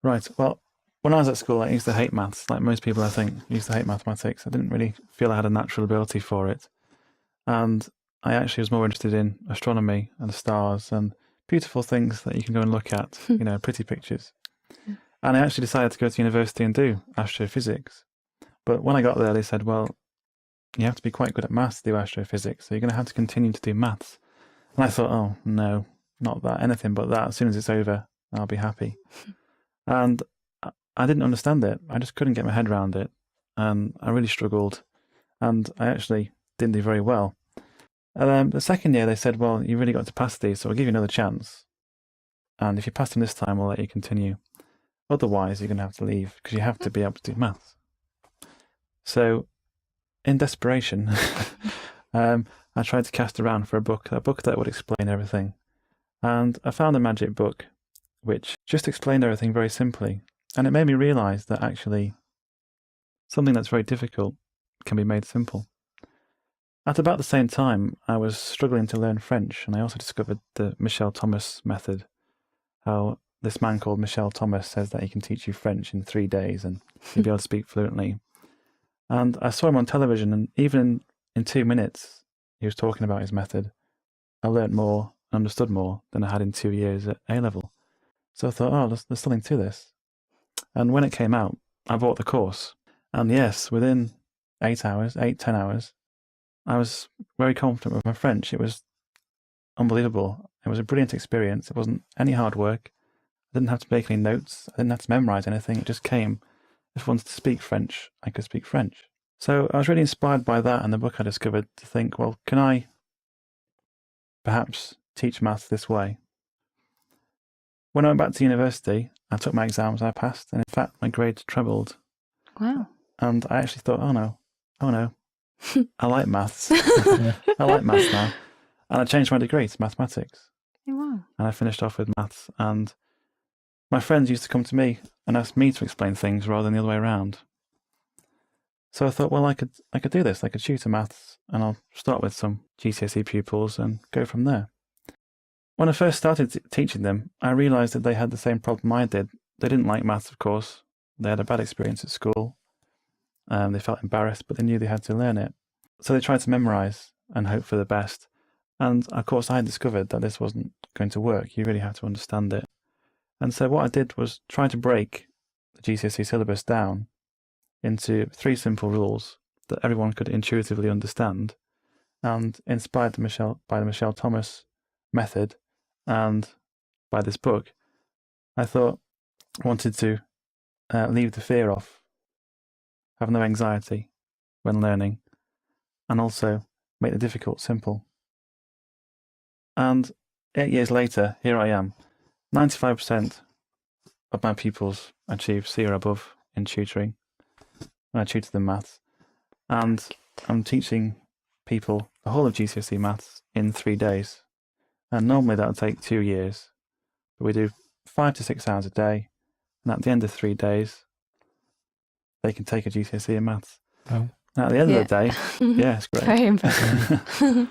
Right. Well, when I was at school, I used to hate maths. Like most people, I think, used to hate mathematics. I didn't really feel I had a natural ability for it. And I actually was more interested in astronomy and the stars and beautiful things that you can go and look at, pretty pictures. And I actually decided to go to university and do astrophysics. But when I got there, they said, well, you have to be quite good at maths to do astrophysics, so you're going to have to continue to do maths. And I thought, oh, no, not that, anything but that. As soon as it's over, I'll be happy. And I didn't understand it. I just couldn't get my head around it. And I really struggled. And I actually didn't do very well. And the second year, they said, well, you really got to pass these, so we'll give you another chance. And if you pass them this time, we'll let you continue. Otherwise, you're going to have to leave because you have to be able to do maths. So, in desperation, I tried to cast around for a book that would explain everything. And I found a magic book which just explained everything very simply. And it made me realize that actually something that's very difficult can be made simple. At about the same time, I was struggling to learn French, and I also discovered the Michel Thomas method, how this man called Michel Thomas says that he can teach you French in 3 days and you'll be able to speak fluently. And I saw him on television, and even in 2 minutes, he was talking about his method. I learnt more and understood more than I had in 2 years at A-level. So I thought, oh, there's something to this. And when it came out, I bought the course. And yes, within 10 hours, I was very confident with my French. It was unbelievable. It was a brilliant experience. It wasn't any hard work. I didn't have to make any notes. I didn't have to memorize anything. It just came. If I wanted to speak French, I could speak French. So I was really inspired by that and the book I discovered to think, well, can I perhaps teach maths this way? When I went back to university, I took my exams, I passed, and in fact, my grades trebled. Wow. And I actually thought, oh no, I like maths. I like maths now. And I changed my degree to mathematics. Oh, wow. And I finished off with maths. And my friends used to come to me and ask me to explain things rather than the other way around. So I thought, well, I could do this. I could tutor maths, and I'll start with some GCSE pupils and go from there. When I first started teaching them, I realised that they had the same problem I did. They didn't like maths, of course. They had a bad experience at school. They felt embarrassed, but they knew they had to learn it. So they tried to memorise and hope for the best. And of course, I had discovered that this wasn't going to work. You really had to understand it. And so what I did was try to break the GCSE syllabus down into 3 simple rules that everyone could intuitively understand, and inspired by the Michel Thomas method and by this book, I thought I wanted to leave the fear off, have no anxiety when learning, and also make the difficult simple. And 8 years later, here I am. 95% of my pupils achieve C or above in tutoring. I tutor them maths, and I'm teaching people the whole of GCSE maths in 3 days. And normally that would take 2 years, but we do 5 to 6 hours a day, and at the end of 3 days, they can take a GCSE in maths. Oh. And at the end of the day, yeah, it's great. Very impressive.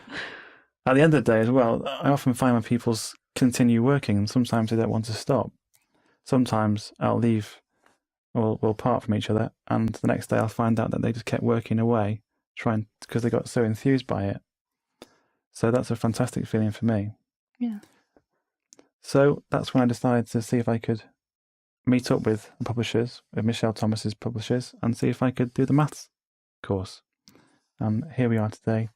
At the end of the day as well, I often find my pupils continue working, and sometimes they don't want to stop. Sometimes I'll leave, or we'll part from each other, and the next day I'll find out that they just kept working away, because they got so enthused by it. So that's a fantastic feeling for me. Yeah. So that's when I decided to see if I could meet up with the publishers, with Michel Thomas's publishers, and see if I could do the maths course. And here we are today,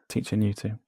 teaching you two.